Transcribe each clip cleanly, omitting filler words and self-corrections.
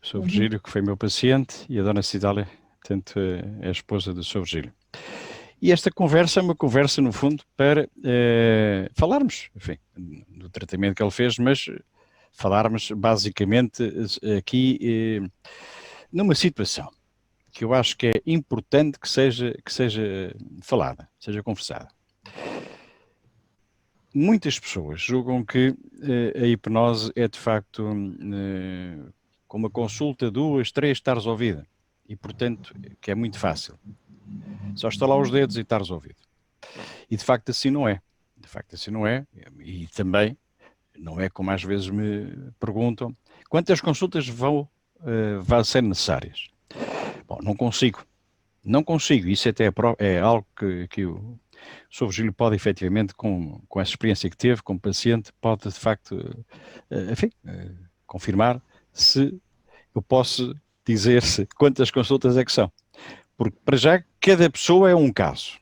Sr. Virgílio, que foi meu paciente, e a Dona Cidália, portanto, é a esposa do Sr. Virgílio. E esta conversa é uma conversa, no fundo, para falarmos, enfim, do tratamento que ele fez, mas falarmos basicamente aqui numa situação que eu acho que é importante que seja falada, seja conversada. Muitas pessoas julgam que a hipnose é de facto com uma consulta, 2, 3, estar resolvida. E portanto, que é muito fácil. Só estalar os dedos e estar resolvido. E de facto assim não é. De facto assim não é. E também não é como às vezes me perguntam quantas consultas vão ser necessárias. Bom, não consigo. Não consigo. Isso até é algo que o Sr. Virgílio pode efetivamente, com essa experiência que teve como paciente, pode de facto, enfim, confirmar se eu posso dizer-se quantas consultas é que são. Porque, para já, cada pessoa é um caso.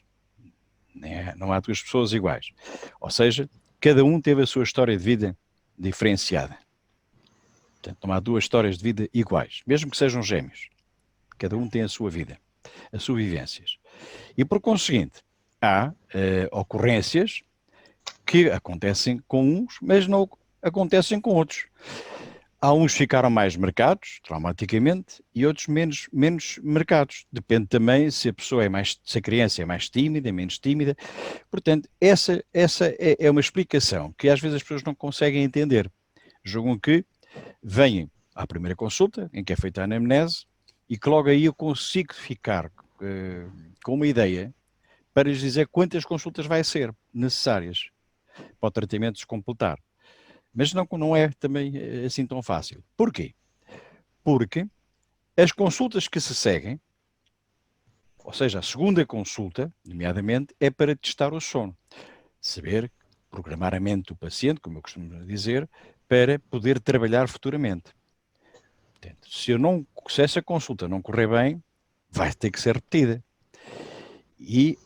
Não há duas pessoas iguais. Ou seja, cada um teve a sua história de vida diferenciada. Portanto, não há duas histórias de vida iguais, mesmo que sejam gêmeos. Cada um tem a sua vida, as suas vivências. E, por conseguinte, há ocorrências que acontecem com uns, mas não acontecem com outros. Há uns que ficaram mais marcados, traumaticamente, e outros menos marcados. Depende também se a criança é mais tímida, menos tímida. Portanto, essa é uma explicação que às vezes as pessoas não conseguem entender. Julgam que vêm à primeira consulta, em que é feita a anamnese, e que logo aí eu consigo ficar com uma ideia para lhes dizer quantas consultas vai ser necessárias para o tratamento se completar. Mas não é também assim tão fácil. Porquê? Porque as consultas que se seguem, ou seja, a segunda consulta, nomeadamente, é para testar o sono. Saber programar a mente do paciente, como eu costumo dizer, para poder trabalhar futuramente. Portanto, se essa consulta não correr bem, vai ter que ser repetida. E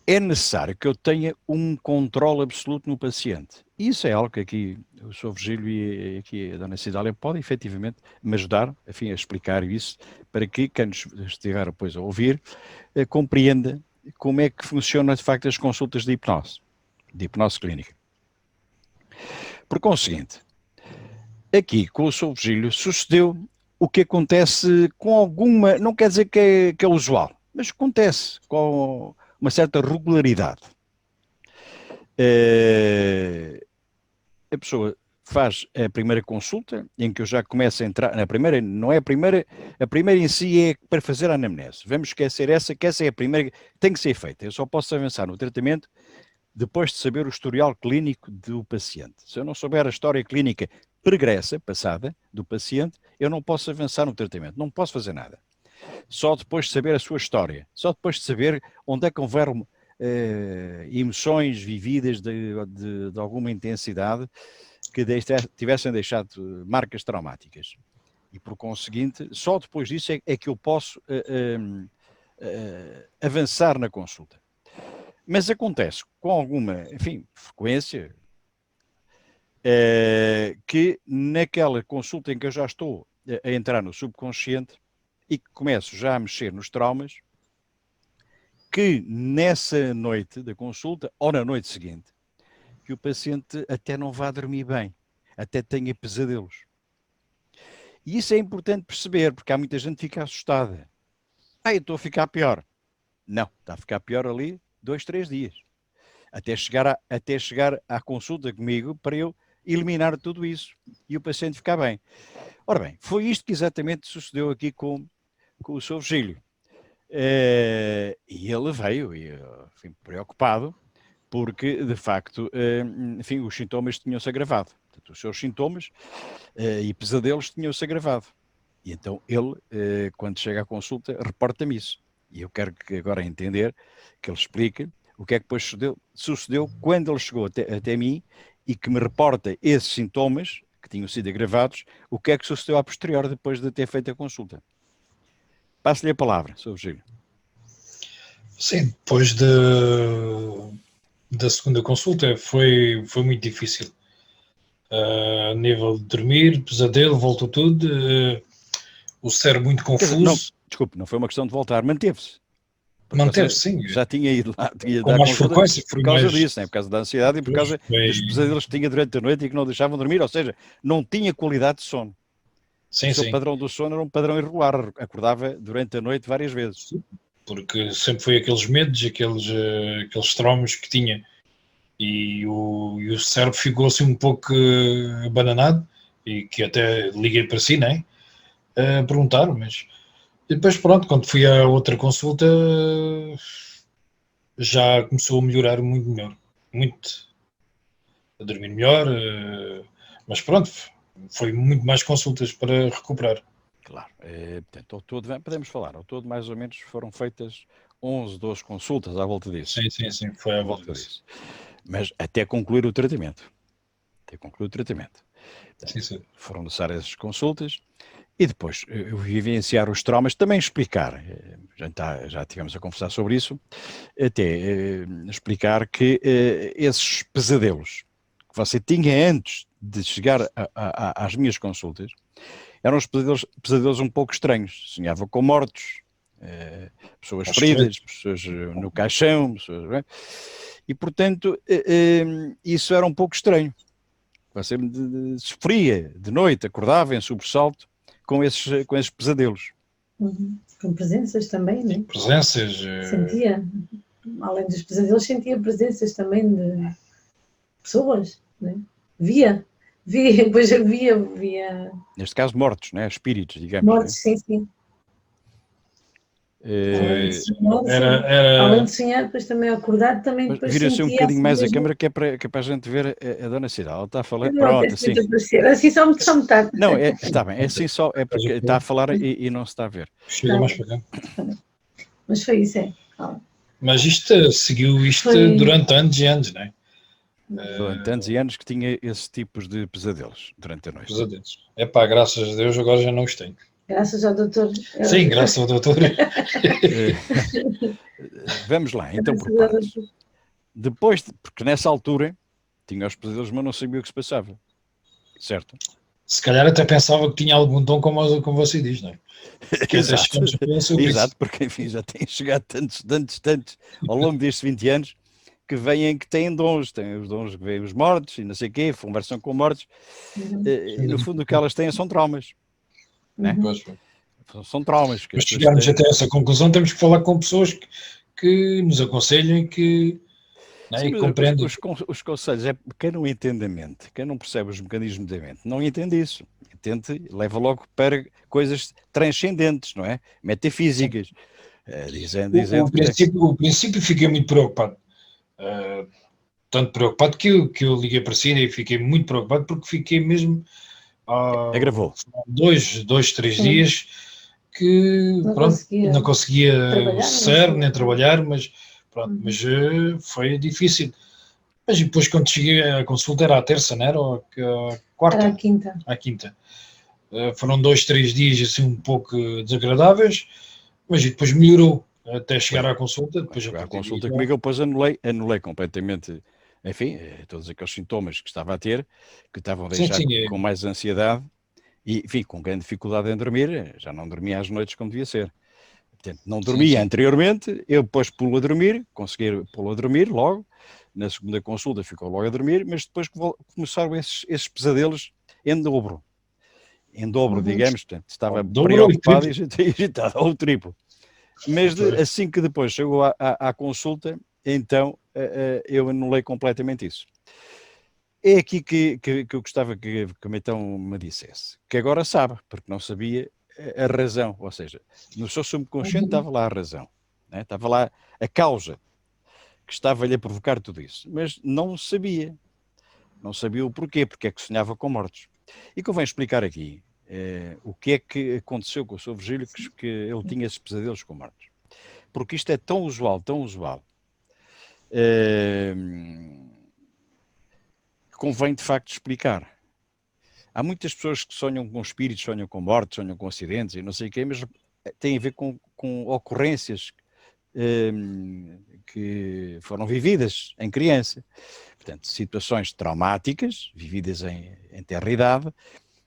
é necessário que eu tenha um controle absoluto no paciente. Isso é algo que aqui o Sr. Virgílio e aqui a Dona Cidália podem efetivamente me ajudar, enfim, a explicar isso, para que quem nos estiver depois a ouvir compreenda como é que funciona de facto as consultas de hipnose clínica. Por conseguinte, aqui com o Sr. Virgílio sucedeu o que acontece com alguma, não quer dizer que é usual, mas acontece com uma certa regularidade. A pessoa faz a primeira consulta, em que eu já começo a entrar, na primeira, não é a primeira em si é para fazer a anamnese. Vamos esquecer que essa é a primeira, tem que ser feita. Eu só posso avançar no tratamento depois de saber o historial clínico do paciente. Se eu não souber a história clínica pregressa, passada, do paciente, eu não posso avançar no tratamento, não posso fazer nada. Só depois de saber a sua história, só depois de saber onde é que houveram emoções vividas de alguma intensidade que tivessem deixado marcas traumáticas. E, por conseguinte, só depois disso é que eu posso avançar na consulta. Mas acontece com alguma, enfim, frequência, que naquela consulta em que eu já estou a entrar no subconsciente e que começo já a mexer nos traumas, que nessa noite da consulta, ou na noite seguinte, que o paciente até não vá dormir bem, até tenha pesadelos. E isso é importante perceber, porque há muita gente que fica assustada. Eu estou a ficar pior. Não, está a ficar pior ali 2, 3 dias. Até chegar à consulta comigo para eu eliminar tudo isso e o paciente ficar bem. Ora bem, foi isto que exatamente sucedeu aqui com o Sr. Virgílio. E ele veio, enfim, preocupado, porque, de facto, enfim, os sintomas tinham-se agravado. Portanto, os seus sintomas e pesadelos tinham-se agravado. E então ele, quando chega à consulta, reporta-me isso. E eu quero que agora entender, que ele explique o que é que depois sucedeu quando ele chegou até mim e que me reporta esses sintomas que tinham sido agravados, o que é que sucedeu a posterior depois de ter feito a consulta. Passo-lhe a palavra, Sr. Virgílio. Sim, depois da segunda consulta foi muito difícil. a nível de dormir, pesadelo, voltou tudo, o cérebro muito Quer dizer, não, confuso, desculpe, não foi uma questão de voltar, manteve-se. Porque você manteve-se, sim, já tinha ido lá, tinha ido com dar mais consulta frequência, por foi causa mais, disso, né? Por causa da ansiedade e por pois, causa dos foi, pesadelos que tinha durante a noite e que não deixavam dormir, ou seja, não tinha qualidade de sono. O sim, seu sim, padrão do sono era um padrão irregular, acordava durante a noite várias vezes. porque sempre foi aqueles medos, aqueles traumas que tinha, e o cérebro ficou assim um pouco abananado, e que até liguei para si, né? A perguntar, mas e depois pronto, quando fui à outra consulta já começou a melhorar muito melhor, muito, a dormir melhor, mas pronto, foi muito mais consultas para recuperar. Claro, portanto, ao todo, podemos falar, ao todo mais ou menos foram feitas 11, 12 consultas à volta disso. Sim, sim, sim, foi à À volta volta disso. disso. Mas até concluir o tratamento. Até concluir o tratamento. Sim, Portanto, sim. foram necessárias essas consultas e depois eu vivenciar os traumas, também explicar, já tivemos a conversar sobre isso, até explicar que esses pesadelos que você tinha antes de chegar às minhas consultas eram os pesadelos um pouco estranhos. Sonhava com mortos, pessoas Aos feridas, esqueletos. pessoas no caixão, pessoas, e portanto isso era um pouco estranho. Você sofria de noite, acordava em sobressalto com esses pesadelos. Uhum. Com presenças também, né? Presenças, Sentia, além dos pesadelos, sentia presenças também de pessoas, né? Via, depois via Neste caso, mortos, né? Espíritos, digamos. Né? mortes, sim, sim. Além de Eh, sonhar, era, sim. Além era, de sonhar, depois também acordar, também mas depois vira-se um sentia bocadinho assim mais a mesmo. câmara que é para a gente ver a Dona Cida. Ela está a falar. Eu até Pronto, se assim. tenta aparecer. Assim só metade. Não, está bem. É assim só. É porque está a falar e não se está a ver. chega mais para cá. Mas foi isso, é. Ah, Mas isto seguiu isto foi. durante anos e anos, né? Durante anos e anos que tinha esses tipos de pesadelos durante a noite. Pesadelos. É pá, graças a Deus agora já não os tenho. Graças ao doutor. Sim, graças ao doutor. Eh, Vamos lá, então por Graças ao partes. doutor. Depois, porque nessa altura tinha os pesadelos, mas não sabia o que se passava. Certo? Se calhar até pensava que tinha algum dom, como você diz, não é? Que até Exato, chegamos a falar sobre isso. exato, porque enfim já têm chegado tantos ao longo destes 20 anos que vêm que têm dons, têm os dons que veem os mortos e não sei o quê, conversam com mortos, Uhum. e no fundo o que elas têm são traumas, né? Uhum. São traumas que as Mas pessoas chegarmos têm. até essa conclusão, temos que falar com pessoas que nos aconselhem Sim, e mas compreendem. os conselhos é quem não entende a mente, quem não percebe os mecanismos da mente, não entende isso. Entende, leva logo para coisas transcendentes, não é? Metafísicas. Dizendo que tem. O princípio fiquei muito preocupado. Uh, tanto preocupado que eu liguei para si e fiquei muito preocupado porque fiquei mesmo há Agravou. 3 Sim. dias que Não pronto, conseguia não conseguia trabalhar, ser nem nem trabalhar, mas pronto, Uhum. mas foi difícil. Mas depois quando cheguei à consulta era à terça, não era? Ou a Era quarta? a quinta. À quinta. Foram 2, 3 dias assim um pouco desagradáveis, mas depois melhorou até chegar Foi. à consulta, depois a Chegou à partir daí consulta já. comigo, eu depois anulei completamente, enfim, todos aqueles sintomas que estava a ter, que estavam a Sim, deixar sim, com mais ansiedade e, enfim, com grande dificuldade em dormir, já não dormia às noites como devia ser. Portanto, não sim, dormia sim. anteriormente, eu depois pulo a dormir, consegui pô-lo a dormir logo, na segunda consulta ficou logo a dormir, mas depois começaram esses pesadelos em dobro, Uhum. digamos, portanto, estava Dobrou e preocupado e triplo. agitado, ou triplo. Mas assim que depois chegou à consulta, então eu anulei completamente isso. É aqui que eu gostava que então me dissesse, que agora sabe, porque não sabia a razão, ou seja, no seu subconsciente Uhum. estava lá a razão, né? Estava lá a causa que estava-lhe a provocar tudo isso, mas não sabia o porquê, porque é que sonhava com mortos. E convém explicar aqui o que é que aconteceu com o Sr. Virgílio, que ele tinha esses pesadelos com mortos. Porque isto é tão usual, que convém de facto explicar. Há muitas pessoas que sonham com espíritos, sonham com mortes, sonham com acidentes e não sei o quê, mas tem a ver com ocorrências que foram vividas em criança. Portanto, situações traumáticas, vividas em tenra idade,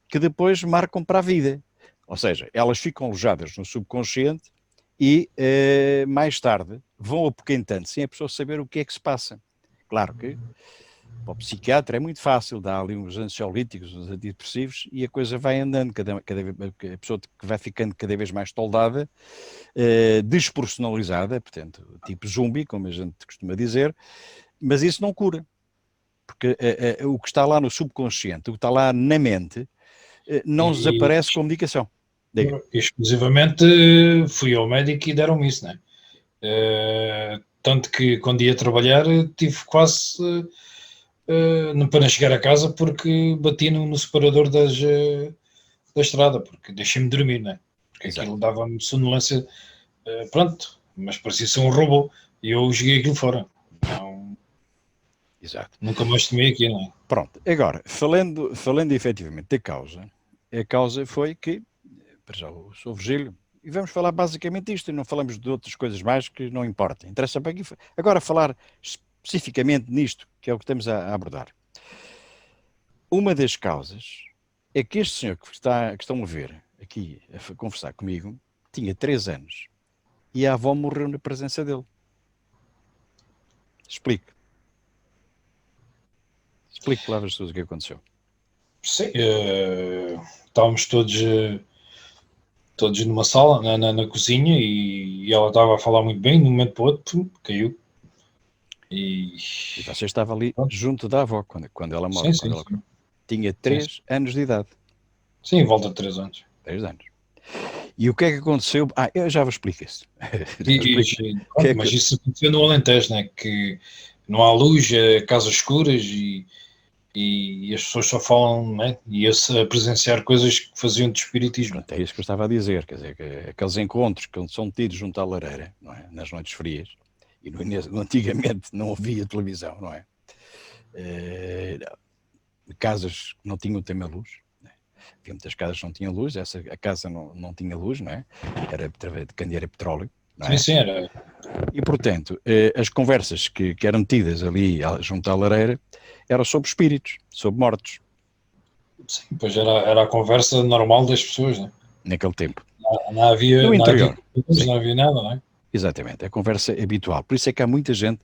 que depois marcam para a vida. Ou seja, elas ficam alojadas no subconsciente e mais tarde vão apoquentando sem a pessoa saber o que é que se passa. Claro que para o psiquiatra é muito fácil, dá ali uns ansiolíticos, uns antidepressivos e a coisa vai andando, a pessoa que vai ficando cada vez mais toldada, despersonalizada, portanto, tipo zumbi, como a gente costuma dizer, mas isso não cura. Porque o que está lá no subconsciente, o que está lá na mente, não desaparece com medicação. Diga. Exclusivamente fui ao médico e deram-me isso, né? Tanto que quando ia trabalhar tive quase para não chegar a casa porque bati no separador da estrada, porque deixei-me dormir, né? Porque Exato. aquilo dava-me sonolência, pronto, mas parecia ser um robô e eu joguei aquilo fora. Então, Exato. nunca mais tomei aquilo, né? Pronto, agora, falando efetivamente da causa, a causa foi que, para já, o Sr. Virgílio, e vamos falar basicamente isto, e não falamos de outras coisas mais que não importam. Interessa para aqui. Agora falar especificamente nisto, que é o que estamos a abordar. Uma das causas é que este senhor que estão a ver aqui, a conversar comigo, tinha 3 anos e a avó morreu na presença dele. Explique. Explique palavras suas o que aconteceu. Sim, estávamos todos numa sala, na cozinha, e ela estava a falar muito bem, de um momento para o outro, caiu. E você estava ali junto da avó quando ela morre. Sim. Tinha 3 anos de idade. Sim, em volta de 3 anos. 3 anos. E o que é que aconteceu? Eu já vos explico isso. Mas isso aconteceu no Alentejo, né? Que não há luz, casas escuras e as pessoas só falam, né? E a presenciar coisas que faziam de espiritismo. Pronto, é isso que eu estava a dizer, quer dizer, que aqueles encontros que são tidos junto à lareira, não é? Nas noites frias, e antigamente não havia televisão, não é? Casas que não tinham tema luz, né? Havia muitas casas que não tinham luz, a casa não tinha luz, não é? Era através de candeeiro a petróleo, não é? Sim, era. E, portanto, as conversas que eram tidas ali junto à lareira eram sobre espíritos, sobre mortos. Sim, pois era a conversa normal das pessoas, né? Naquele tempo. Não havia, No interior. não havia nada, não é? Exatamente, a conversa habitual. Por isso é que há muita gente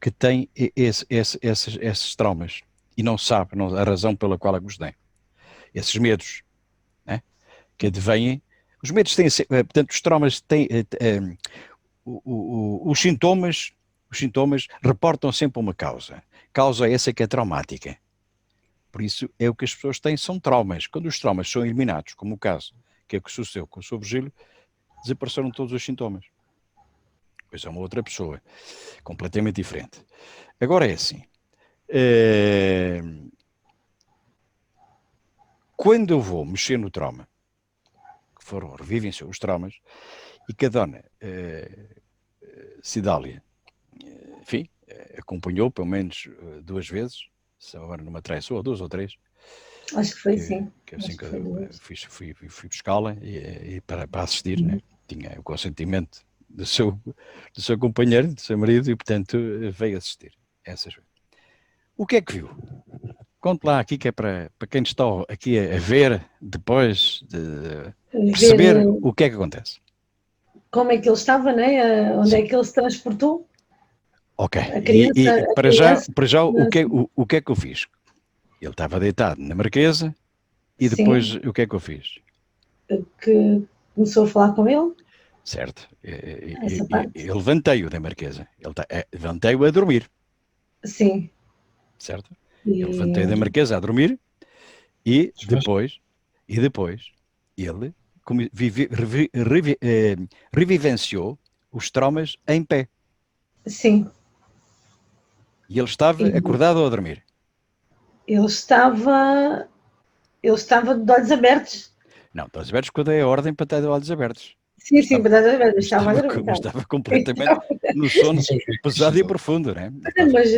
que tem esses traumas e não sabe a razão pela qual os tem. Esses medos, né? Que advêm. Os medos têm, portanto, os traumas têm, os sintomas reportam sempre uma causa. Causa essa que é traumática. Por isso é o que as pessoas têm, são traumas. Quando os traumas são eliminados, como o caso que é o que sucedeu com o Sr. Virgílio, desapareceram todos os sintomas. Pois é uma outra pessoa, completamente diferente. Agora é assim, quando eu vou mexer no trauma, que revivem-se os traumas, e que a dona Cidália, enfim, acompanhou pelo menos 2 vezes, se agora não me traiçoou, ou 2 ou 3. Acho que foi sim. Que assim que fui buscá-la e para assistir, né? Tinha o consentimento do seu companheiro, do seu marido, e portanto veio assistir essas vezes. O que é que viu? Conte lá aqui, que é para quem está aqui a ver depois de perceber o que é que acontece. Como é que ele estava, né? Onde é que ele se transportou? Ok, A criança, para já o que é que eu fiz? Ele estava deitado na marquesa e depois sim. O que é que eu fiz? Que começou a falar com ele? Certo. Eu levantei-o da marquesa. Levantei-o a dormir. Sim. Certo? Eu levantei da marquesa a dormir e depois ele revivenciou os traumas em pé. Sim. E ele estava acordado ou a dormir? Ele estava de olhos abertos. Não, de olhos abertos, quando é a ordem para estar de olhos abertos. Sim, sim, de olhos abertos. Estava completamente no sono pesado e profundo, não é? Mas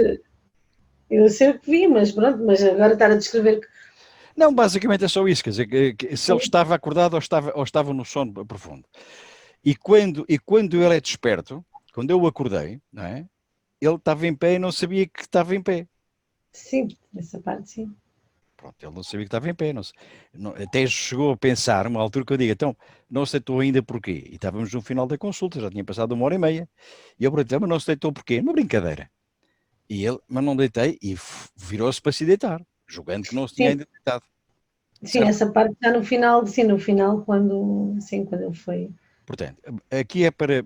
eu sei o que vi, mas pronto, mas agora estar a descrever... Não, basicamente é só isso, quer dizer, que se ele estava acordado ou estava no sono profundo. E quando ele é desperto, quando eu acordei, não é? Ele estava em pé e não sabia que estava em pé. Sim, essa parte sim. Pronto, ele não sabia que estava em pé. Até chegou a pensar, uma altura que eu digo, então, não se deitou ainda porquê? E estávamos no final da consulta, já tinha passado 1h30. E eu perguntei, mas não se deitou porquê? Uma brincadeira. E ele, mas não deitei, e virou-se para se deitar, julgando que não se tinha Sim, ainda deitado. sim, Certo? essa parte está no final, sim, no final, quando, sim, quando ele foi. Portanto, aqui é para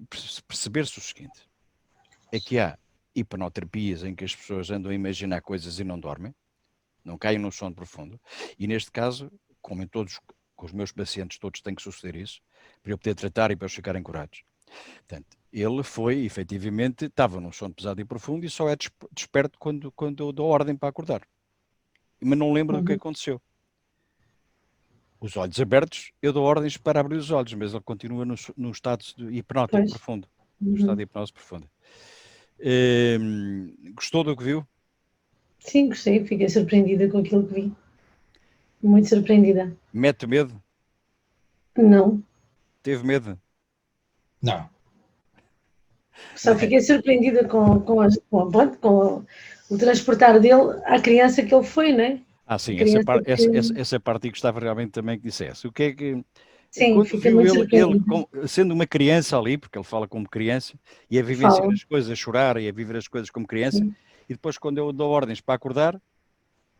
perceber-se o seguinte, é que há hipnoterapias em que as pessoas andam a imaginar coisas e não dormem, não caem num sono profundo, e neste caso, como em todos, com os meus pacientes todos tem que suceder isso, para eu poder tratar e para eles ficarem curados. Portanto, ele foi, efetivamente, estava num sono pesado e profundo e só é desperto quando eu dou ordem para acordar. Mas não lembro do que Uhum. aconteceu. Os olhos abertos, eu dou ordens para abrir os olhos, mas ele continua no estado hipnótico Pois. profundo. No estado Uhum. de hipnose profunda. Gostou do que viu? Sim, gostei, fiquei surpreendida com aquilo que vi. Muito surpreendida. Mete medo? Não, Teve medo? Não. só Não é? fiquei surpreendida pronto, com o transportar dele à criança que ele foi, né? A Sim, essa criança parte, que. essa parte eu gostava realmente também que dissesse. O que é que, Sim, quando fiquei viu muito ele surpreendida. sendo uma criança ali, porque ele fala como criança, e a vivenciar Fala, as coisas, a chorar e a viver as coisas como criança, sim, e depois quando eu dou ordens para acordar,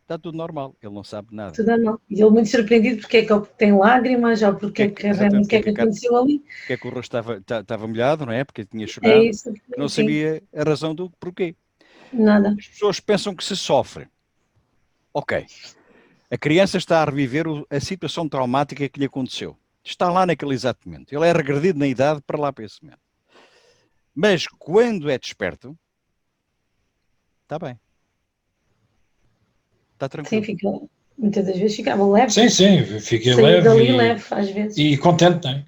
está tudo normal, ele não sabe nada. tudo normal. E ele muito surpreendido porque é que ele tem lágrimas, ou porque é que realmente Exatamente, o que é que aconteceu ali. porque é que o rosto estava molhado, não é? Porque tinha É chorado, isso, que não sim, sabia a razão do porquê. nada. As pessoas pensam que se sofre. Ok, a criança está a reviver a situação traumática que lhe aconteceu. Está lá naquele exato momento. Ele é regredido na idade para lá para esse momento. Mas quando é desperto, está bem. Está Sim, tranquilo. fica, muitas das vezes ficava leve, Sim, sim, fiquei saí dali leve leve, às vezes. e contente, não é?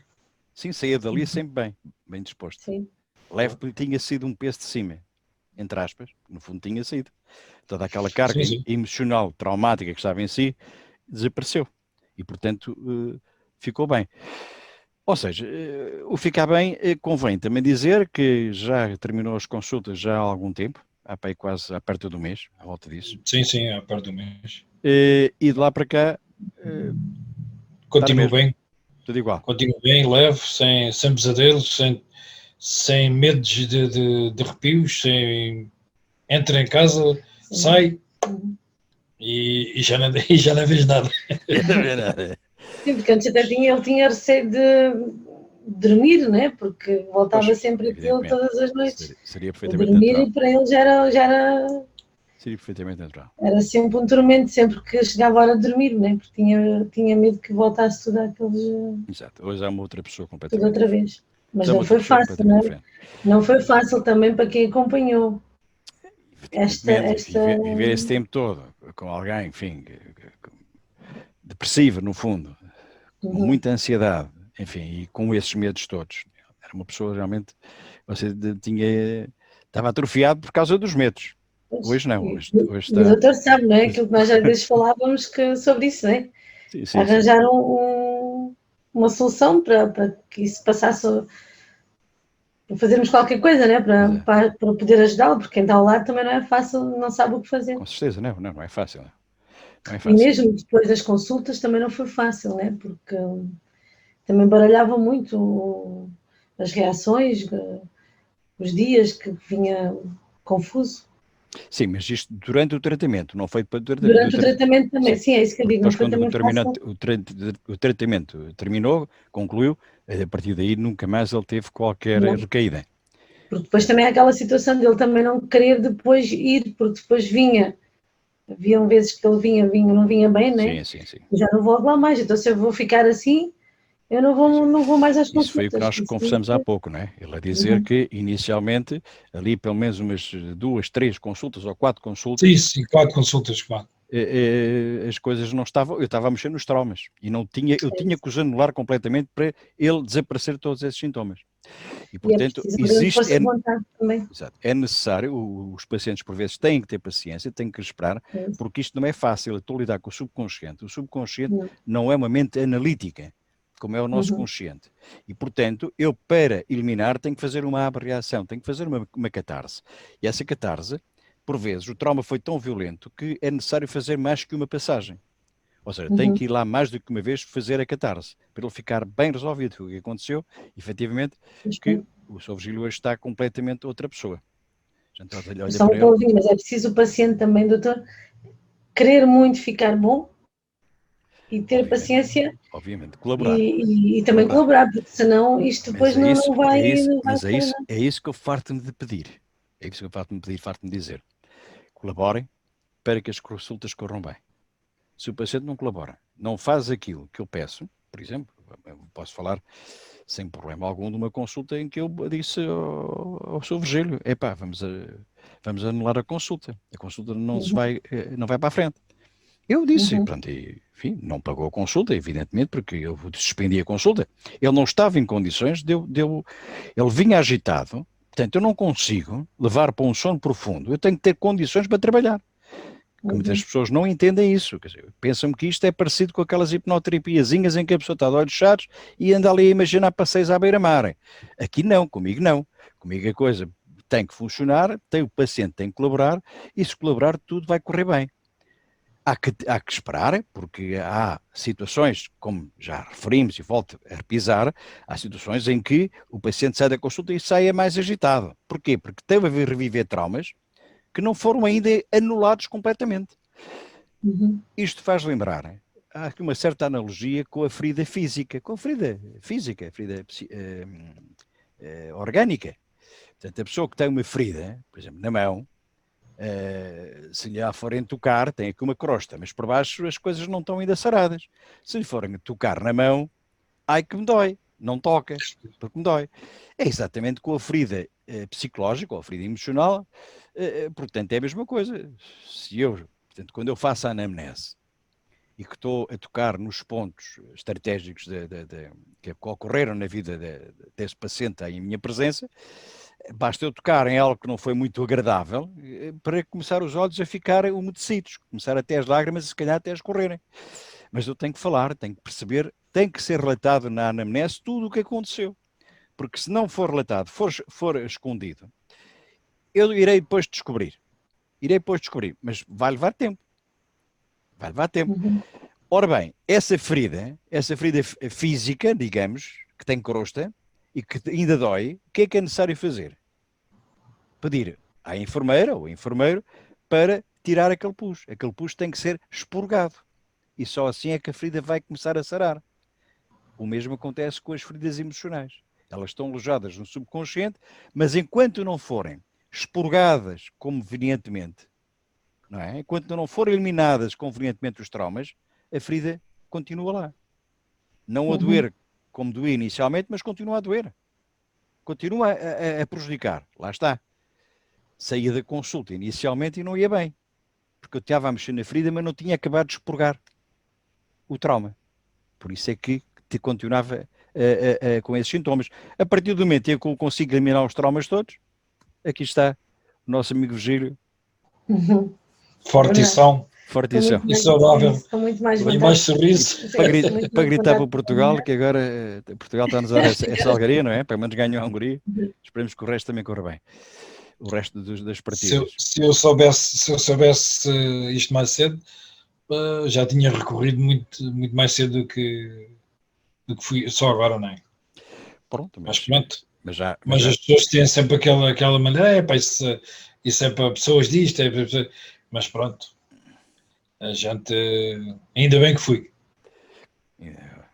Sim, saía dali sempre bem disposto. Sim, Leve porque tinha sido um peso de cima, entre aspas, no fundo tinha sido. Toda aquela Sim, carga sim. emocional, traumática que estava em si, desapareceu. E, portanto, ficou bem. Ou seja, o ficar bem, convém também dizer que já terminou as consultas já há algum tempo, há para aí quase à perto do mês, à volta disso. Sim, sim, à parte do mês. E de lá para cá, está na Continuo mesma, bem, tudo igual. continuo bem, leve, sem pesadelos, sem medos de arrepios, entra em casa, sim. sai Uhum. e já não vejo nada. Sim, porque antes até ele tinha receio de dormir, né? Porque Pois, voltava sempre aquilo evidentemente, todas as noites. seria O perfeitamente dormir natural. para ele Seria perfeitamente natural. era sempre um tormento, sempre que chegava a hora de dormir, né? Porque tinha medo que voltasse tudo, Exato. Hoje há uma outra pessoa tudo completamente outra diferente. vez. Mas Já é uma não outra foi pessoa fácil, completamente né? diferente. Não foi fácil também para quem acompanhou Evidentemente, esta. viver esse tempo todo com alguém, enfim, depressiva, no fundo, com Uhum. muita ansiedade, enfim, e com esses medos todos. Era uma pessoa realmente, você estava atrofiado por causa dos medos. Pois, Hoje não, e hoje o está. doutor sabe, não é? Aquilo que nós às vezes falávamos sobre isso, não é? Sim, sim, sim. Arranjar uma solução para que isso passasse, para fazermos qualquer coisa, né? Exato. Para poder ajudá-lo, porque quem está ao lado também não é fácil, não sabe o que fazer. Com certeza, não é fácil. Não é E fácil. mesmo depois das consultas também não foi fácil, né? Porque também baralhava muito as reações, os dias que vinha confuso. Sim, mas isto durante o tratamento, não foi depois do Durante o tratamento também, Sim, sim, é isso que eu porque digo, não depois foi quando também fácil. o tratamento terminou, concluiu, a partir daí nunca mais ele teve qualquer Não. recaída. Porque depois também há aquela situação dele também não querer depois ir, porque depois vinha. Haviam vezes que ele não vinha bem, né? Sim, sim, sim. Eu já não vou lá mais, então se eu vou ficar assim, eu não vou mais às Isso foi o que consultas. nós conversamos há pouco, não é? Ele a dizer Uhum. que inicialmente, ali pelo menos umas 2, 3 consultas ou 4 Sim, consultas, sim, 4 consultas, 4. as coisas não estavam, eu estava a mexer nos traumas e não tinha, eu tinha que os anular completamente para ele desaparecer todos esses sintomas. E E é portanto, preciso uma grande existe, força de vontade também. exato, é necessário, os pacientes por vezes têm que ter paciência, têm que esperar, É porque isto não é fácil, eu estou a lidar com o subconsciente. O subconsciente não, não é uma mente analítica, como é o nosso consciente. E, portanto, eu para eliminar tenho que fazer uma abreação, tenho que fazer uma catarse. E essa catarse, por vezes, o trauma foi tão violento que é necessário fazer mais que uma passagem. Ou seja, tem que ir lá mais do que uma vez fazer a catarse, para ele ficar bem resolvido. O que aconteceu, efetivamente, que o Sr. Virgílio hoje está completamente outra pessoa. Olha Só para ele. mas é preciso o paciente também, doutor, querer muito ficar bom e ter paciência. Obviamente, colaborar. E também colaborar, porque senão isto depois não vai... Mas é isso que eu farto-me de pedir. É isso que eu farto-me de pedir, farto-me de dizer. Colaborem para que as consultas corram bem. Se o paciente não colabora, não faz aquilo que eu peço, por exemplo, eu posso falar sem problema algum de uma consulta em que eu disse ao Sr. Virgílio, epá, vamos anular a consulta não vai para a frente. Eu disse, pronto, enfim, não pagou a consulta, evidentemente, porque eu suspendi a consulta. Ele não estava em condições, ele vinha agitado, portanto eu não consigo levar para um sono profundo, eu tenho que ter condições para trabalhar. Muitas pessoas não entendem isso, quer dizer, pensam que isto é parecido com aquelas hipnoterapiazinhas em que a pessoa está de olhos fechados e anda ali a imaginar passeios à beira-mar. Aqui não, comigo não. Comigo a coisa tem que funcionar, o paciente tem que colaborar e se colaborar tudo vai correr bem. Há que esperar, porque há situações, como já referimos e volto a repisar, há situações em que o paciente sai da consulta e sai mais agitado. Porquê? Porque teve a reviver traumas que não foram ainda anulados completamente. Isto faz lembrar, há aqui uma certa analogia com a ferida física, a ferida orgânica. Portanto, a pessoa que tem uma ferida, por exemplo, na mão, se lhe forem tocar, tem aqui uma crosta, mas por baixo as coisas não estão ainda saradas. Se lhe forem tocar na mão, ai que me dói, não toca, porque me dói. É exatamente com a ferida psicológica ou a ferida emocional, portanto é a mesma coisa. Portanto, quando eu faço a anamnese e que estou a tocar nos pontos estratégicos que ocorreram na vida desse paciente aí em minha presença, basta eu tocar em algo que não foi muito agradável para começar os olhos a ficarem umedecidos, começar até as lágrimas e se calhar até a escorrerem. Mas eu tenho que falar, tenho que perceber, tem que ser relatado na anamnese tudo o que aconteceu. Porque se não for relatado, for escondido, eu irei depois descobrir. Mas vai levar tempo. Ora bem, essa ferida física, digamos, que tem crosta e que ainda dói, o que é necessário fazer? Pedir à enfermeira ou enfermeiro para tirar aquele pus. Aquele pus tem que ser expurgado. E só assim é que a ferida vai começar a sarar. O mesmo acontece com as feridas emocionais. Elas estão alojadas no subconsciente, mas enquanto não forem expurgadas convenientemente, não é? Enquanto não forem eliminadas convenientemente os traumas, a ferida continua lá. Não a doer como doía inicialmente, mas continua a doer. Continua a prejudicar. Lá está. Saía da consulta inicialmente e não ia bem. Porque eu estava a mexer na ferida, mas não tinha acabado de expurgar o trauma. Por isso é que continuava com esses sintomas. A partir do momento em que eu consigo eliminar os traumas todos, aqui está o nosso amigo Virgílio. Fortição. E saudável. Com muito mais mais sorriso. Para gritar para Portugal, que agora Portugal está a nos dar essa algaria, não é? Pelo menos ganhou a Hungria. Esperemos que o resto também corra bem. O resto das partidas. Se eu soubesse isto mais cedo, já tinha recorrido muito mais cedo do que fui, só agora, não é? Pronto, mas pronto. Mas as pessoas têm sempre aquela maneira, isso é para pessoas disto, mas pronto. A gente, ainda bem que fui.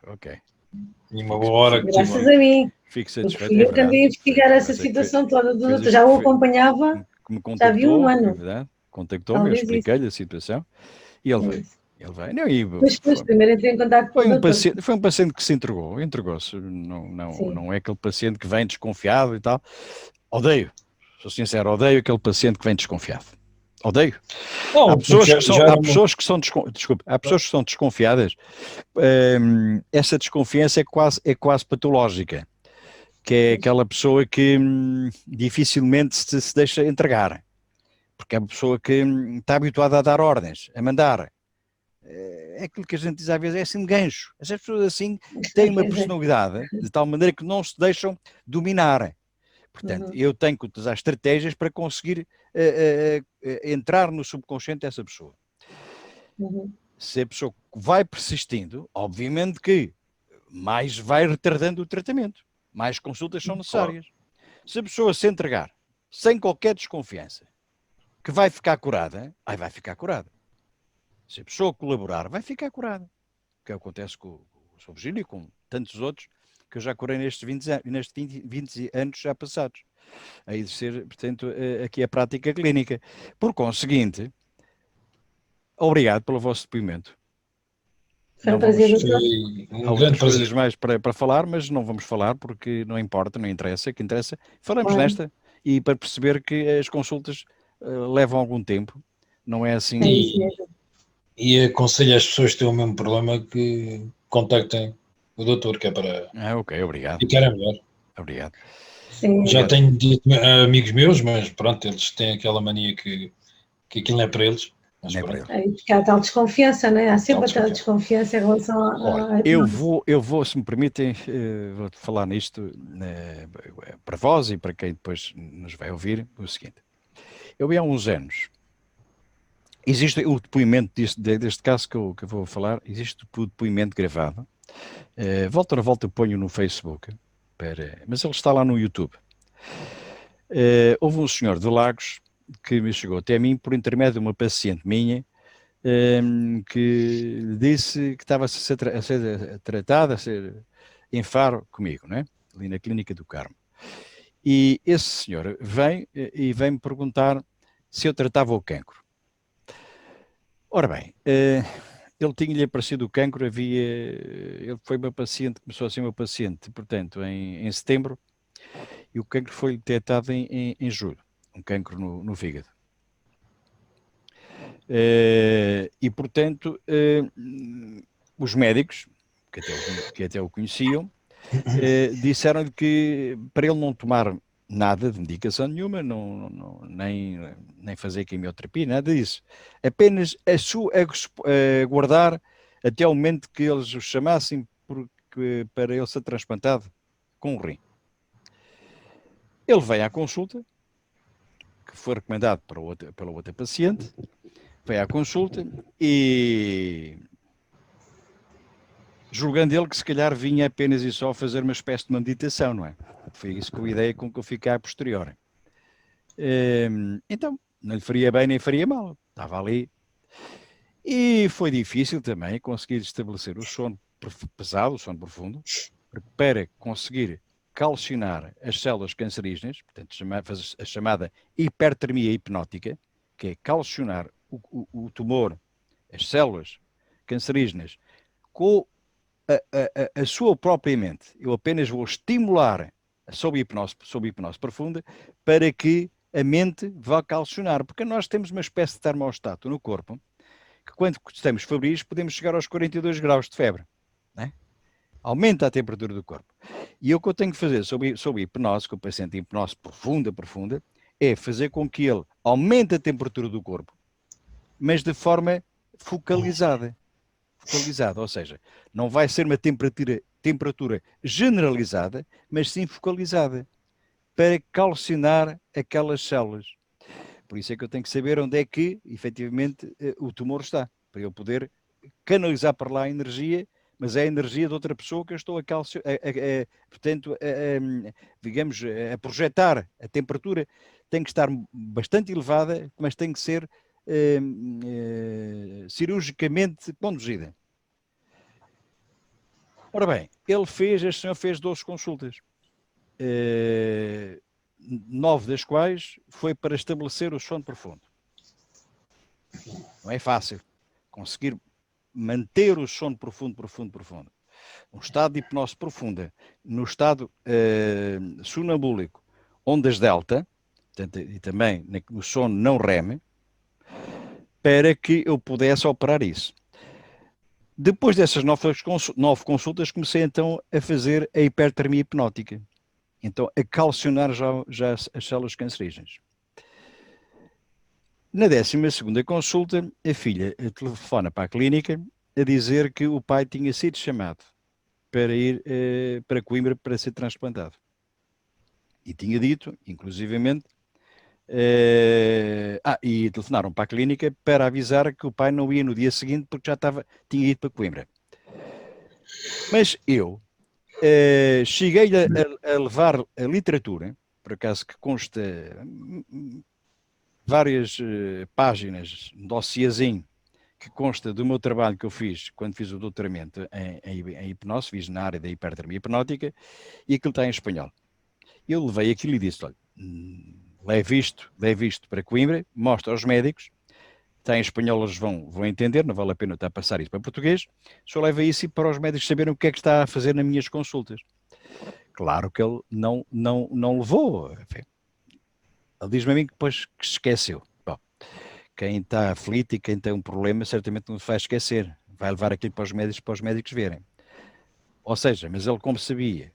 Ok. E uma boa hora que graças a mim. Fico satisfeito. Eu que andei a investigar essa situação toda do doutor, já o acompanhava, já vi um ano. É verdade, contactou-me, eu expliquei-lhe a situação e ele veio. Depois primeiro entrei em contato com o doutor. Foi um paciente que se entregou-se. Não é aquele paciente que vem desconfiado e tal. Sou sincero, odeio aquele paciente que vem desconfiado. Odeio. Não, há pessoas que são desconfiadas. Essa desconfiança é quase patológica, que é aquela pessoa que dificilmente se deixa entregar, porque é uma pessoa que está habituada a dar ordens, a mandar. é aquilo que a gente diz às vezes, é assim de gancho. Essas pessoas assim têm uma personalidade de tal maneira que não se deixam dominar. Portanto, eu tenho que utilizar estratégias para conseguir entrar no subconsciente dessa pessoa. Se a pessoa vai persistindo, obviamente que mais vai retardando o tratamento, mais consultas são necessárias. Se a pessoa se entregar sem qualquer desconfiança, que vai ficar curada, aí vai ficar curada. Se a pessoa colaborar, vai ficar curada. O que acontece com o Sr. Virgílio e com tantos outros que eu já curei nestes 20 anos já passados. A exercer, portanto, aqui a prática clínica. Por conseguinte, obrigado pelo vosso depoimento. Foi um prazer, doutor. Há outras coisas mais para falar, mas não vamos falar porque não importa, não interessa. O que interessa, falamos nesta e para perceber que as consultas levam algum tempo. Não é assim. E aconselho as pessoas que têm o mesmo problema que contactem o doutor, que é para ok, obrigado. ficarem melhor. Obrigado. Sim. Já tenho dito amigos meus, mas pronto, eles têm aquela mania que aquilo não é para eles. Mas não é para eles. Aí fica a tal desconfiança, né? Há sempre a tal desconfiança em relação a... Olha, eu vou, se me permitem, vou falar nisto para vós e para quem depois nos vai ouvir, o seguinte. Eu há uns anos, existe o depoimento deste caso que eu vou falar, existe o depoimento gravado, volta a volta eu ponho no Facebook, mas ele está lá no YouTube. Houve um senhor de Lagos que me chegou até mim por intermédio de uma paciente minha que disse que estava a ser tratada, a ser em Faro comigo, né? Ali na Clínica do Carmo. E esse senhor vem-me perguntar se eu tratava o cancro. Ora bem, ele tinha-lhe aparecido o cancro, ele foi meu paciente, começou a ser meu paciente, portanto, em setembro, e o cancro foi detectado em julho, um cancro no fígado. E, portanto, os médicos, que até o conheciam, disseram-lhe que para ele não tomar nada de medicação nenhuma, nem fazer quimioterapia, nada disso. Apenas aguardar até o momento que eles o chamassem para ele ser transplantado com o rim. Ele veio à consulta, que foi recomendado pela outra paciente, veio à consulta e julgando ele que se calhar vinha apenas e só fazer uma espécie de meditação, não é? Foi isso com a ideia com que eu fiquei a posteriori. Então, não lhe faria bem nem faria mal, estava ali. E foi difícil também conseguir estabelecer o sono pesado, o sono profundo, para conseguir calcinar as células cancerígenas, portanto, a chamada hipertermia hipnótica, que é calcionar o tumor, as células cancerígenas, com a sua própria mente. Eu apenas vou estimular sob hipnose profunda para que a mente vá calcionar, porque nós temos uma espécie de termostato no corpo que quando estamos febris podemos chegar aos 42 graus de febre, né? Aumenta a temperatura do corpo. E o que eu tenho que fazer sob hipnose, com o paciente em hipnose profunda, é fazer com que ele aumente a temperatura do corpo, mas de forma focalizada, ou seja, não vai ser uma temperatura generalizada, mas sim focalizada, para calcinar aquelas células. Por isso é que eu tenho que saber onde é que, efetivamente, o tumor está, para eu poder canalizar para lá a energia, mas é a energia de outra pessoa que eu estou digamos, a projetar. A temperatura tem que estar bastante elevada, mas tem que ser cirurgicamente conduzida. Ora bem, este senhor fez 12 consultas, 9 das quais foi para estabelecer o sono profundo. Não é fácil conseguir manter o sono profundo. Um estado de hipnose profunda, no estado sonambúlico, ondas delta, portanto, e também no sono não REM, para que eu pudesse operar isso. Depois dessas 9 consultas, comecei então a fazer a hipertermia hipnótica. Então, a calcionar já as células cancerígenas. Na 12ª consulta, a filha telefona para a clínica a dizer que o pai tinha sido chamado para ir para Coimbra para ser transplantado. E tinha dito, inclusivamente, e telefonaram para a clínica para avisar que o pai não ia no dia seguinte porque já tinha ido para Coimbra. Mas eu cheguei a levar a literatura, por acaso que consta várias páginas, um dossiêzinho, que consta do meu trabalho que eu fiz quando fiz o doutoramento em hipnose, fiz na área da hipertermia hipnótica, e aquilo está em espanhol. Eu levei aquilo e disse, olha, leve isto para Coimbra, mostra aos médicos, está em espanhol, eles vão entender, não vale a pena estar a passar isso para português, só leva isso para os médicos saberem o que é que está a fazer nas minhas consultas. Claro que ele não levou. Enfim. Ele diz-me a mim que depois que se esqueceu. Bom, quem está aflito e quem tem um problema certamente não se vai esquecer. Vai levar aquilo para os médicos verem. Ou seja, mas ele como sabia,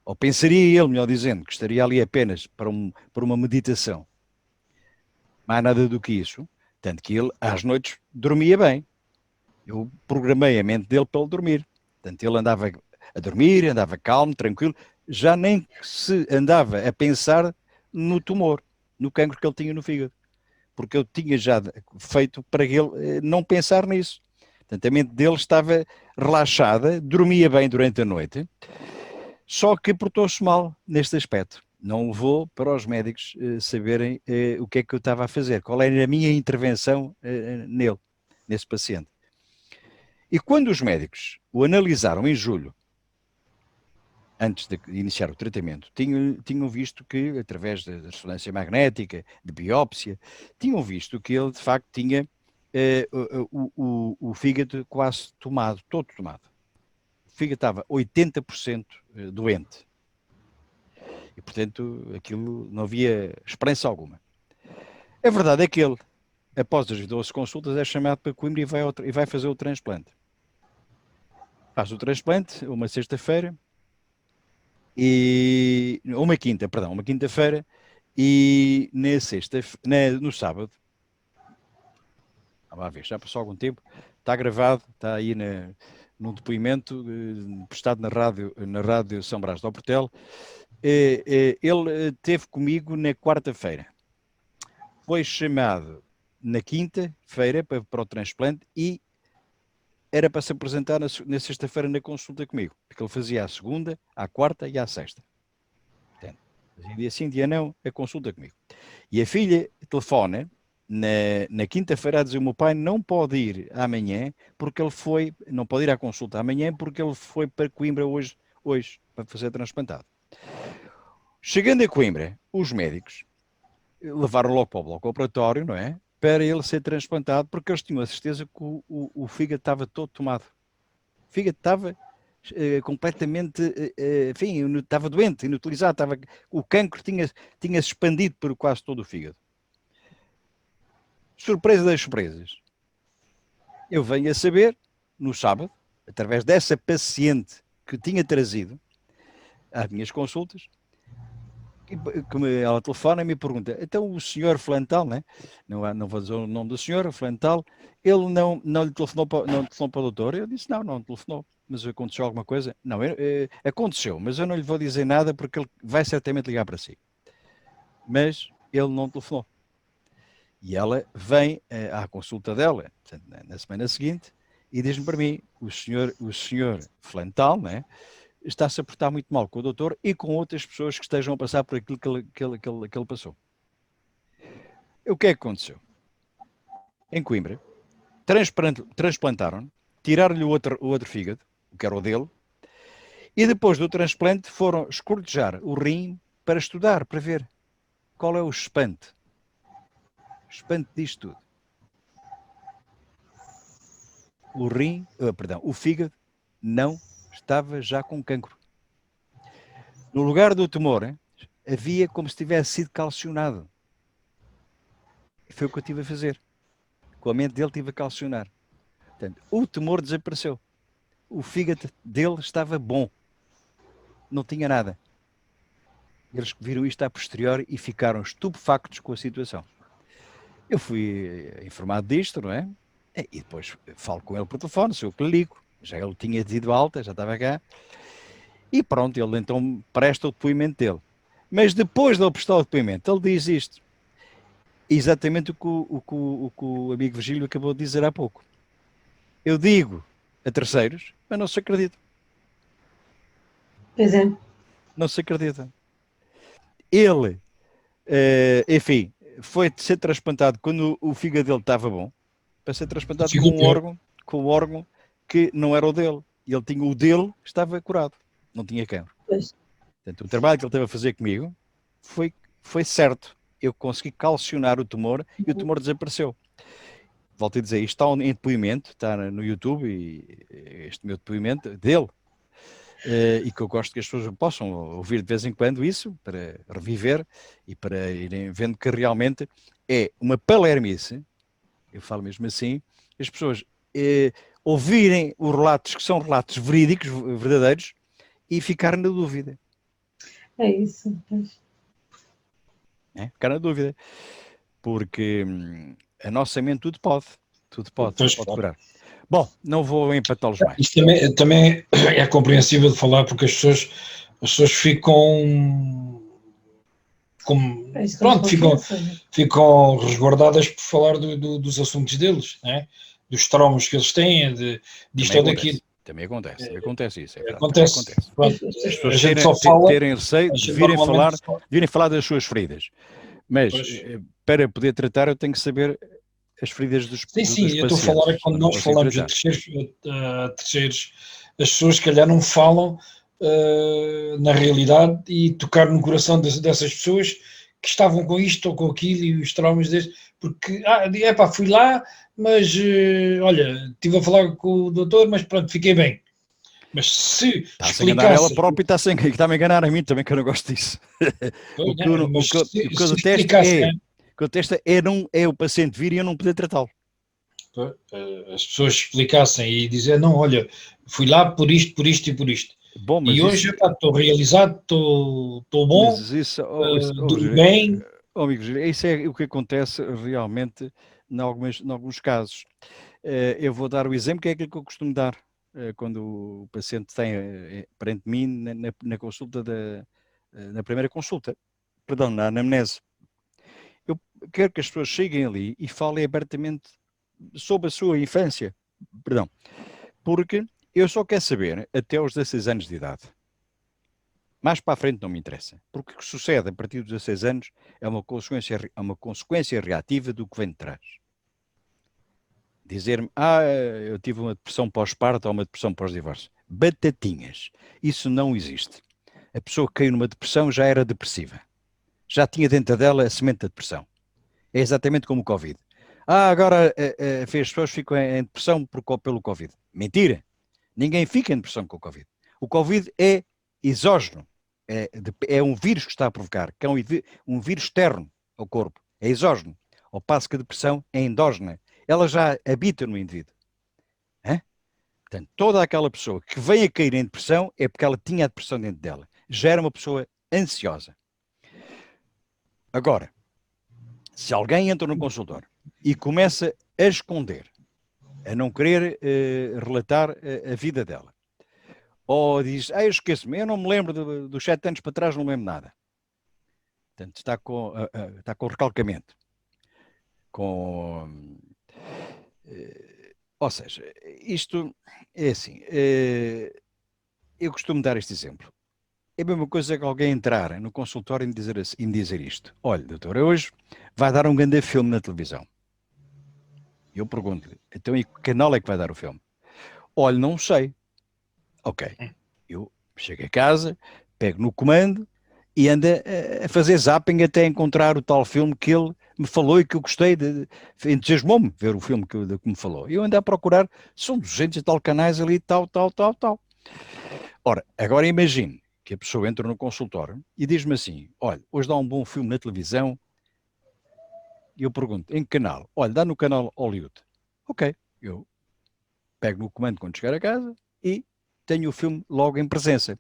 ou pensaria ele, melhor dizendo, que estaria ali apenas para uma meditação. Mais nada do que isso. Tanto que ele, às noites, dormia bem. Eu programei a mente dele para ele dormir. Portanto, ele andava a dormir, andava calmo, tranquilo. Já nem se andava a pensar no tumor, no cancro que ele tinha no fígado. Porque eu tinha já feito para ele não pensar nisso. Portanto, a mente dele estava relaxada, dormia bem durante a noite, só que portou-se mal neste aspecto. Não levou para os médicos saberem o que é que eu estava a fazer, qual era a minha intervenção nesse paciente. E quando os médicos o analisaram em julho, antes de iniciar o tratamento, tinham visto que, através da ressonância magnética, de biópsia, tinham visto que ele, de facto, tinha o fígado quase tomado, todo tomado. O fígado estava 80% doente. E, portanto, aquilo não havia esperança alguma. A verdade é que ele, após as 12 consultas, é chamado para Coimbra e vai fazer o transplante. Faz o transplante uma sexta-feira, uma quinta-feira, e no sábado, vamos ver, já passou algum tempo, está gravado, está aí num depoimento prestado na rádio São Brás do Portel. Ele esteve comigo na quarta-feira, foi chamado na quinta-feira para o transplante e era para se apresentar na sexta-feira na consulta comigo, porque ele fazia à segunda, à quarta e à sexta. Portanto, dia sim, dia não, a consulta comigo. E a filha telefona na quinta-feira a dizer: o meu pai não pode ir amanhã, porque ele não pode ir à consulta amanhã, porque ele foi para Coimbra hoje para fazer transplantado. Chegando a Coimbra, os médicos levaram logo para o bloco operatório, não é? Para ele ser transplantado, porque eles tinham a certeza que o fígado estava todo tomado. O fígado estava completamente, enfim, estava doente, inutilizado, o cancro tinha se expandido por quase todo o fígado. Surpresa das surpresas. Eu venho a saber, no sábado, através dessa paciente que tinha trazido às minhas consultas, que ela telefona e me pergunta: então o senhor Flantal, né? Não vou dizer o nome do senhor, Flantal, ele não lhe telefonou para o doutor? Eu disse: não telefonou. Mas aconteceu alguma coisa? Não, aconteceu, mas eu não lhe vou dizer nada porque ele vai certamente ligar para si. Mas ele não telefonou. E ela vem à consulta dela, portanto, na semana seguinte, e diz-me para mim: o senhor Flantal, né? Está-se a portar muito mal com o doutor e com outras pessoas que estejam a passar por aquilo que ele passou. O que é que aconteceu? Em Coimbra, transplantaram, tiraram-lhe o outro fígado, que era o dele, e depois do transplante foram escortejar o rim para estudar, para ver qual é o espanto. O espanto disto tudo. O fígado não estava já com cancro. No lugar do tumor, havia como se tivesse sido calcionado. E foi o que eu tive a fazer. Com a mente dele tive a calcionar. Portanto, o tumor desapareceu. O fígado dele estava bom. Não tinha nada. Eles viram isto a posteriori e ficaram estupefactos com a situação. Eu fui informado disto, não é? E depois falo com ele por telefone, sou eu que lhe ligo. Já ele tinha tido alta, já estava cá. E pronto, ele então presta o depoimento dele. Mas depois de ele prestar o depoimento, ele diz isto. Exatamente o que o amigo Virgílio acabou de dizer há pouco. Eu digo a terceiros, mas não se acredita. Pois é. Não se acredita. Ele, enfim, foi ser transplantado quando o fígado dele estava bom, para ser transplantado com um órgão que não era o dele. Ele tinha o dele, estava curado. Não tinha cancro. Pois. Portanto, o trabalho que ele teve a fazer comigo foi certo. Eu consegui calcionar o tumor e o tumor desapareceu. Volto a dizer, isto está em depoimento, está no YouTube, e este meu depoimento dele, e que eu gosto que as pessoas possam ouvir de vez em quando isso, para reviver e para irem vendo que realmente é uma palermice, eu falo mesmo assim, as pessoas ouvirem os relatos que são relatos verídicos, verdadeiros, e ficarem na dúvida. É isso. Pois. Ficar na dúvida. Porque a nossa mente tudo pode curar. Bom, não vou empatá-los mais. Isto também é compreensível de falar, porque as pessoas ficam ficam resguardadas por falar dos assuntos deles, né? Dos traumas que eles têm, disto ou daquilo. Também acontece isso. Acontece. Pronto, as pessoas terem receio de virem falar das suas feridas. Mas para poder tratar eu tenho que saber as feridas dos pacientes. Sim, eu estou a falar quando nós falamos de terceiros, as pessoas se calhar não falam na realidade e tocar no coração dessas pessoas que estavam com isto ou com aquilo e os traumas destes, porque fui lá, mas olha, estive a falar com o doutor, mas pronto, fiquei bem. Mas se está-se a enganar ela própria e está-me a enganar a mim também, que eu não gosto disso. O que eu testo é o paciente vir e eu não poder tratá-lo. As pessoas explicassem e dizer, não, olha, fui lá por isto e por isto. Bom, mas e hoje estou realizado, estou bom, tudo bem. Amigos, isso é o que acontece realmente em alguns casos. Eu vou dar o exemplo que é aquilo que eu costumo dar quando o paciente tem perante mim na consulta na primeira consulta, perdão, na anamnese. Eu quero que as pessoas cheguem ali e falem abertamente sobre a sua infância, perdão, porque eu só quero saber até aos 16 anos de idade. Mais para a frente não me interessa, porque o que sucede a partir dos 16 anos é uma consequência reativa do que vem de trás. Dizer-me, eu tive uma depressão pós-parto ou uma depressão pós-divórcio. Batatinhas. Isso não existe. A pessoa que caiu numa depressão já era depressiva. Já tinha dentro dela a semente da depressão. É exatamente como o Covid. Agora as pessoas ficam em depressão pelo Covid. Mentira. Ninguém fica em depressão com o Covid. O Covid é exógeno. É um vírus que está a provocar, que é um vírus externo ao corpo. É exógeno. Ao passo que a depressão é endógena. Ela já habita no indivíduo. Portanto, toda aquela pessoa que vem a cair em depressão é porque ela tinha a depressão dentro dela. Já era uma pessoa ansiosa. Agora, se alguém entra no consultório e começa a esconder, a não querer relatar a vida dela, ou diz, eu esqueço-me, eu não me lembro dos 7 anos para trás, não me lembro nada. Portanto, está com recalcamento. Ou seja, isto é assim, eu costumo dar este exemplo. É a mesma coisa que alguém entrar no consultório e me dizer isto. Olha, doutor, hoje vai dar um grande filme na televisão. Eu pergunto-lhe, então e que canal é que vai dar o filme? Olha, não sei. Ok. Eu chego a casa, pego no comando e ando a fazer zapping até encontrar o tal filme que ele me falou e que eu gostei, entusiasmou-me ver o filme que me falou. Eu ando a procurar, são 200 e tal canais ali, tal. Ora, agora imagine que a pessoa entra no consultório e diz-me assim, olha, hoje dá um bom filme na televisão. E eu pergunto, em que canal? Olha, dá no canal Hollywood. Ok, eu pego no comando quando chegar a casa e tenho o filme logo em presença.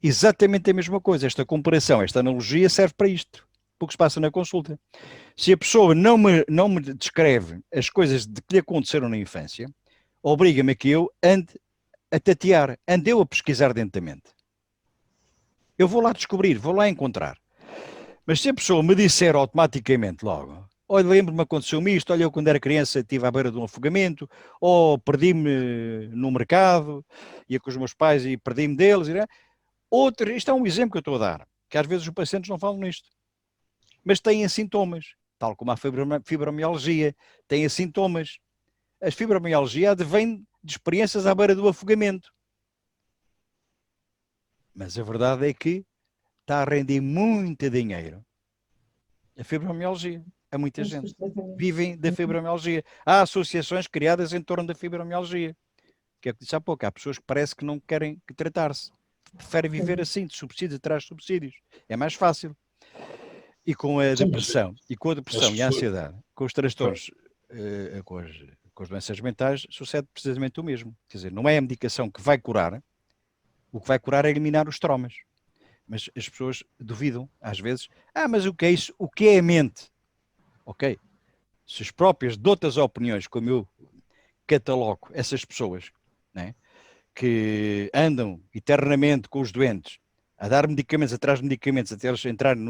Exatamente a mesma coisa. Esta comparação, esta analogia serve para isto. pelo que se passa na consulta. Se a pessoa não me descreve as coisas de que lhe aconteceram na infância, obriga-me a que eu ande a tatear, ande eu a pesquisar dentro da mente. Eu vou lá descobrir, vou lá encontrar. Mas se a pessoa me disser automaticamente logo, olha, lembro-me, aconteceu-me isto, olha, eu quando era criança estive à beira de um afogamento, ou perdi-me no mercado, ia com os meus pais e perdi-me deles. Isto é um exemplo que eu estou a dar, que às vezes os pacientes não falam nisto, mas têm sintomas, tal como a fibromialgia, têm sintomas. A fibromialgia advém de experiências à beira do afogamento. Mas a verdade é que está a render muito dinheiro a fibromialgia. A muita gente. Vivem da fibromialgia. Há associações criadas em torno da fibromialgia. Que é o que disse há pouco. Há pessoas que parece que não querem tratar-se. Preferem viver assim, de subsídios atrás de subsídios. É mais fácil. E com a depressão, e a ansiedade, com os transtornos, com as doenças mentais, sucede precisamente o mesmo. Quer dizer, não é a medicação que vai curar, o que vai curar é eliminar os traumas. Mas as pessoas duvidam, às vezes, mas o que é isso? O que é a mente? Ok. Se as próprias de outras opiniões, como eu catalogo essas pessoas, né, que andam eternamente com os doentes, a dar medicamentos atrás de medicamentos, até eles entrarem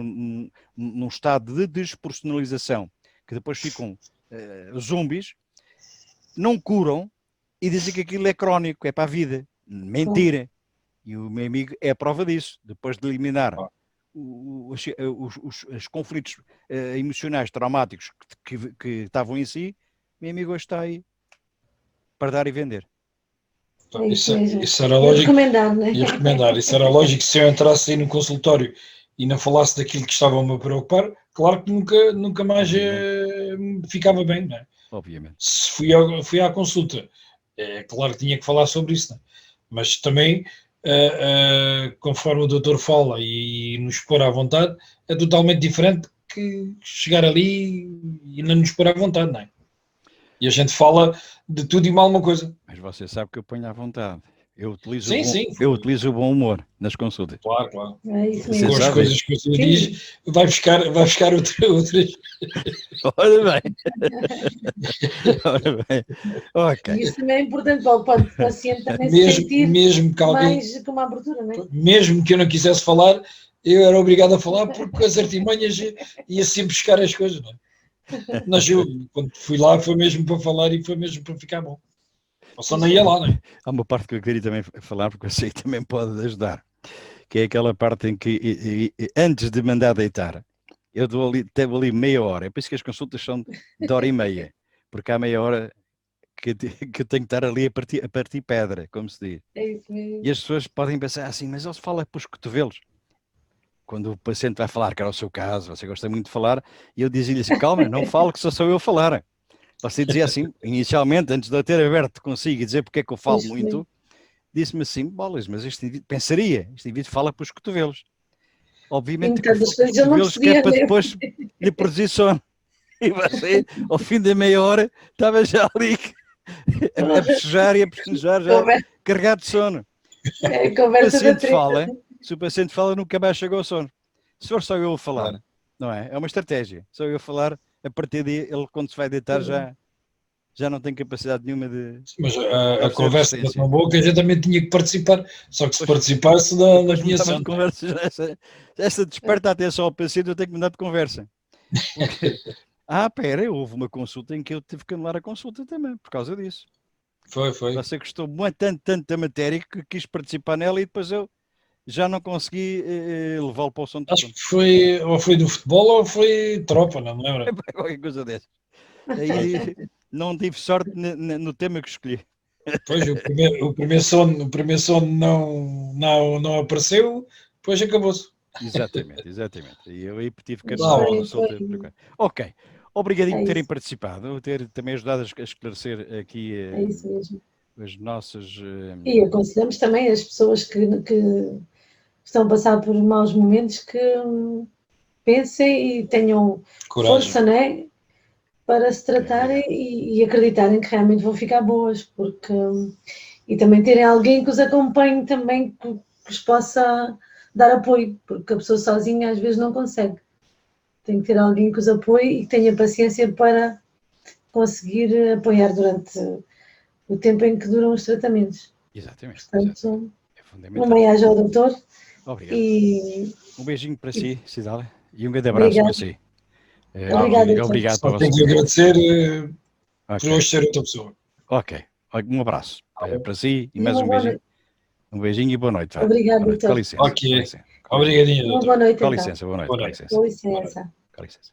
num estado de despersonalização, que depois ficam zombies, não curam e dizem que aquilo é crónico, é para a vida. Mentira. E o meu amigo é a prova disso. Depois de eliminar os conflitos emocionais traumáticos que estavam em si, meu amigo hoje está aí para dar e vender. Isso era lógico. E recomendar. Isso era lógico que se eu entrasse aí no consultório e não falasse daquilo que estava-me a preocupar, claro que nunca mais ficava bem, não é? Obviamente. Se fui à consulta, é claro que tinha que falar sobre isso, não é? Mas também, conforme o doutor fala e nos pôr à vontade, é totalmente diferente que chegar ali e não nos pôr à vontade, não é? E a gente fala de tudo e mal uma coisa. Mas você sabe que eu ponho à vontade. Eu utilizo o bom humor nas consultas. Claro. É isso mesmo. Com as coisas que você diz, vai buscar outras. Ora bem. Okay. E isso também é importante para o paciente também se sentir mesmo que alguém, mais com uma abertura, não é? Mesmo que eu não quisesse falar, eu era obrigado a falar porque as artimanhas ia sempre buscar as coisas, não é? Mas eu, quando fui lá, foi mesmo para falar e foi mesmo para ficar bom. Ou só não ia lá, não é? Há uma parte que eu queria também falar, porque eu sei que também pode ajudar, que é aquela parte em que, antes de mandar deitar, eu devo ali meia hora. É por isso que as consultas são de hora e meia, porque há meia hora que eu tenho que estar ali a partir pedra, como se diz. É isso mesmo. E as pessoas podem pensar assim, mas ele fala para os cotovelos. Quando o paciente vai falar, que era o seu caso, você gosta muito de falar, e eu dizia-lhe assim, calma, não falo que só sou eu a falar. Você dizia assim, inicialmente, antes de eu ter aberto consigo e dizer porque é que eu falo Isso muito, mesmo. disse-me assim, bolas, mas este indivíduo fala para os cotovelos. Obviamente que Então, os cotovelos que é para depois lhe produzir sono. E você, ao fim da meia hora, estava já ali a bocejar e a bocejar, já carregado de sono. É a conversa da treta. Se o paciente fala, nunca mais chegou ao sono. Se for só eu a falar, não é? É uma estratégia. Só eu a falar, a partir daí, ele quando se vai deitar já não tem capacidade nenhuma de... Mas a conversa era tão boa que a gente também tinha que participar. Só que se participasse da minha sono. Essa desperta a atenção ao paciente, eu tenho que mudar de conversa. Porque, houve uma consulta em que eu tive que anular a consulta também, por causa disso. Foi. Você gostou tanto da matéria que quis participar nela e depois eu já não consegui levá-lo para o som de Acho que foi do futebol ou foi tropa, não me lembro. Qualquer coisa dessa. Aí não tive sorte no tema que escolhi. Pois, o primeiro sono não apareceu, depois acabou-se. Exatamente. E eu aí tive que anular a consulta. Ok. Obrigadinho por terem participado, ter também ajudado a esclarecer aqui isso mesmo. As nossas... E aconselhamos também as pessoas que estão a passar por maus momentos que pensem e tenham coragem, força, né, para se tratarem e acreditarem que realmente vão ficar boas, porque e também terem alguém que os acompanhe também, que os possa dar apoio, porque a pessoa sozinha às vezes não consegue. Tem que ter alguém que os apoie e que tenha paciência para conseguir apoiar durante o tempo em que duram os tratamentos. Exatamente. Portanto, É fundamental. uma haja ao doutor. Obrigado. E Um beijinho para si, Cidália, e um grande abraço para si. Obrigada, Obrigado Só pela tenho vossa que agradecer por Ok, hoje ser outra pessoa. ok. Um abraço para si e E mais uma um boa beijinho. noite. Um beijinho e boa noite. Vá. Obrigado, Boa noite. Com doutor. licença. Com Ok. licença. Obrigadinho, Uma doutor. boa noite, Com então. licença, boa noite. Boa Com noite. licença. Com licença. Com licença.